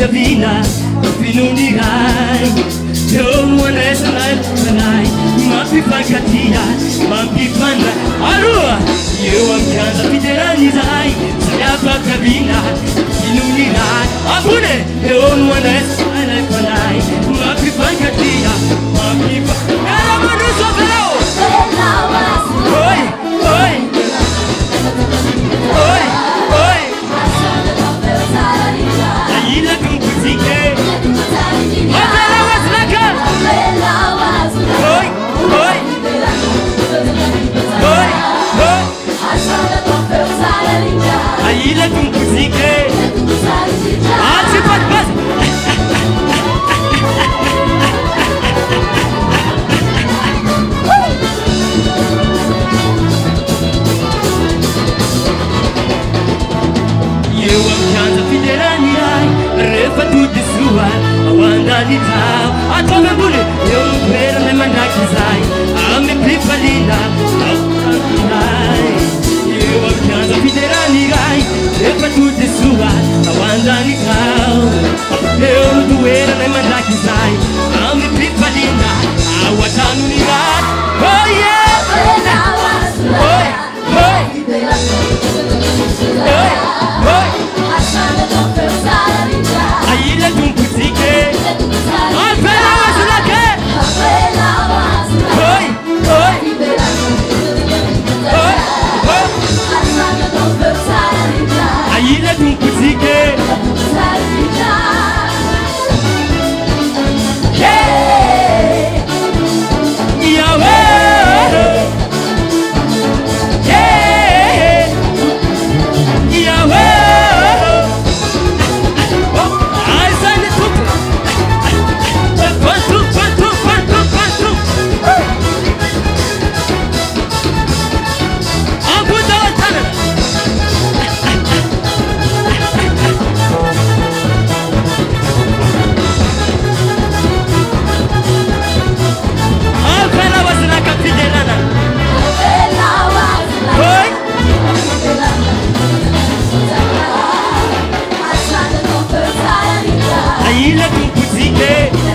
Sabina, Pinunirai, no one has a life tonight. Mapipakatia, Mapipana, Arua, you are Kaza Pideranizai, Sayapa Kabina, Pinunirai, Abune, no one has a life tonight. Mapipakatia, Mapipakatia, Oi, oi, oi, oi. Aila kumkuzike. Mapela wazlaka. Oi, oi, oi, oi. Aila kumkuzike. Achipat bas. I told me bullet, you better than my Nakizai. I'm a Pipalina, you are Kaza Piderani guy. If I do this, I want any cow. You do it than my Nakizai. I'm a Pipalina, I was on that. Oh, yeah, boy, boy, boy, I eat a dumpusike. Aila dumpusike. Yeah, Yahweh. Yeah, Yahweh. I signed it up. Aila dumpusike.